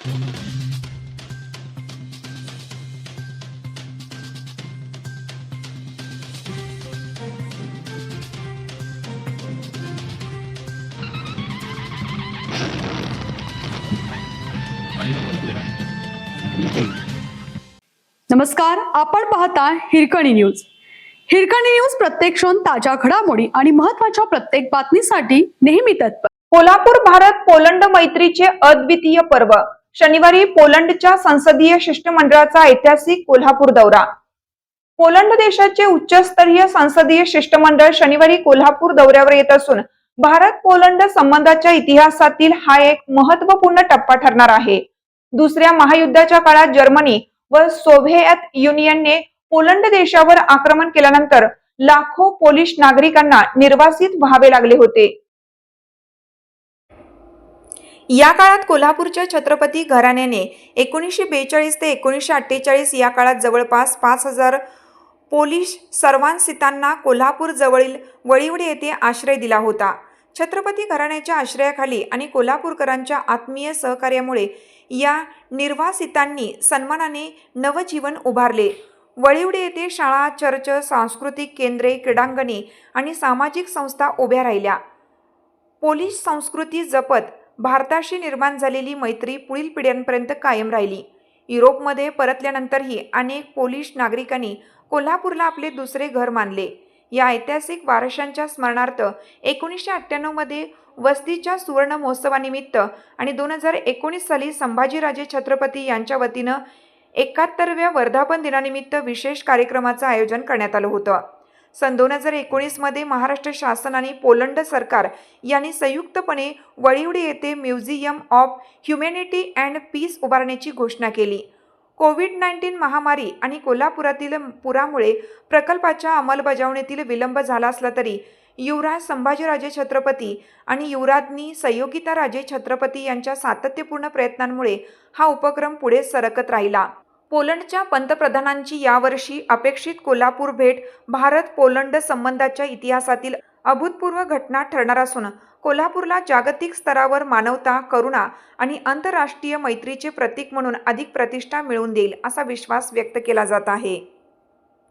नमस्कार, आपण पाहता हिरकणी न्यूज. हिरकणी न्यूज प्रत्येक क्षण ताज्या घडामोडी आणि महत्त्वाच्या प्रत्येक बातमीसाठी नेहमी तत्पर. कोल्हापूर भारत पोलंड मैत्रीचे अद्वितीय पर्व. शनिवारी पोलंडच्या संसदीय शिष्टमंडळाचा ऐतिहासिक कोल्हापूर दौरा. पोलंड देशाचे उच्चस्तरीय संसदीय शिष्टमंडळ शनिवारी कोल्हापूर दौऱ्यावर येत असून भारत पोलंड संबंधाच्या इतिहासातील हा एक महत्त्वपूर्ण टप्पा ठरणार आहे. दुसऱ्या महायुद्धाच्या काळात जर्मनी व सोव्हिएत युनियनने पोलंड देशावर आक्रमण केल्यानंतर लाखो पोलिश नागरिकांना निर्वासित व्हावे लागले होते. या काळात कोल्हापूरच्या छत्रपती घराण्याने 1942 ते 1948 या काळात जवळपास 5000 पोलिश सर्वांसितांना कोल्हापूर जवळील वळिवडे येथे आश्रय दिला होता. छत्रपती घराण्याच्या आश्रयाखाली आणि कोल्हापूरकरांच्या आत्मीय सहकार्यामुळे या निर्वासितांनी सन्मानाने नवजीवन उभारले. वळिवडे येथे शाळा, चर्च, सांस्कृतिक केंद्रे, क्रीडांगणे आणि सामाजिक संस्था उभ्या राहिल्या. पोलिश संस्कृती जपत भारताशी निर्माण झालेली मैत्री पुढील पिढ्यांपर्यंत कायम राहिली. युरोपमध्ये परतल्यानंतरही अनेक पोलिश नागरिकांनी कोल्हापूरला आपले दुसरे घर मानले. या ऐतिहासिक वारशांच्या स्मरणार्थ 1998 मध्ये वस्तीच्या सुवर्ण महोत्सवानिमित्त आणि 2019 साली संभाजीराजे छत्रपती यांच्या वतीनं 71व्या वर्धापन दिनानिमित्त विशेष कार्यक्रमाचं आयोजन करण्यात आलं होतं. सन 2019 मध्ये महाराष्ट्र शासन आणि पोलंड सरकार यांनी संयुक्तपणे वळिवडे येथे museum of humanity and peace उभारण्याची घोषणा केली. कोविड-19 महामारी आणि कोल्हापुरातील पुरामुळे प्रकल्पाच्या अंमलबजावणीतील विलंब झाला असला तरी युवराज संभाजीराजे छत्रपती आणि युवराज्ञी संयोगिताराजे छत्रपती यांच्या सातत्यपूर्ण प्रयत्नांमुळे हा उपक्रम पुढे सरकत राहिला. पोलंडच्या पंतप्रधानांची यावर्षी अपेक्षित कोल्हापूर भेट भारत पोलंड संबंधाच्या इतिहासातील अभूतपूर्व घटना ठरणार असून कोल्हापूरला जागतिक स्तरावर मानवता, करुणा आणि आंतरराष्ट्रीय मैत्रीचे प्रतीक म्हणून अधिक प्रतिष्ठा मिळवून देईल असा विश्वास व्यक्त केला जात आहे.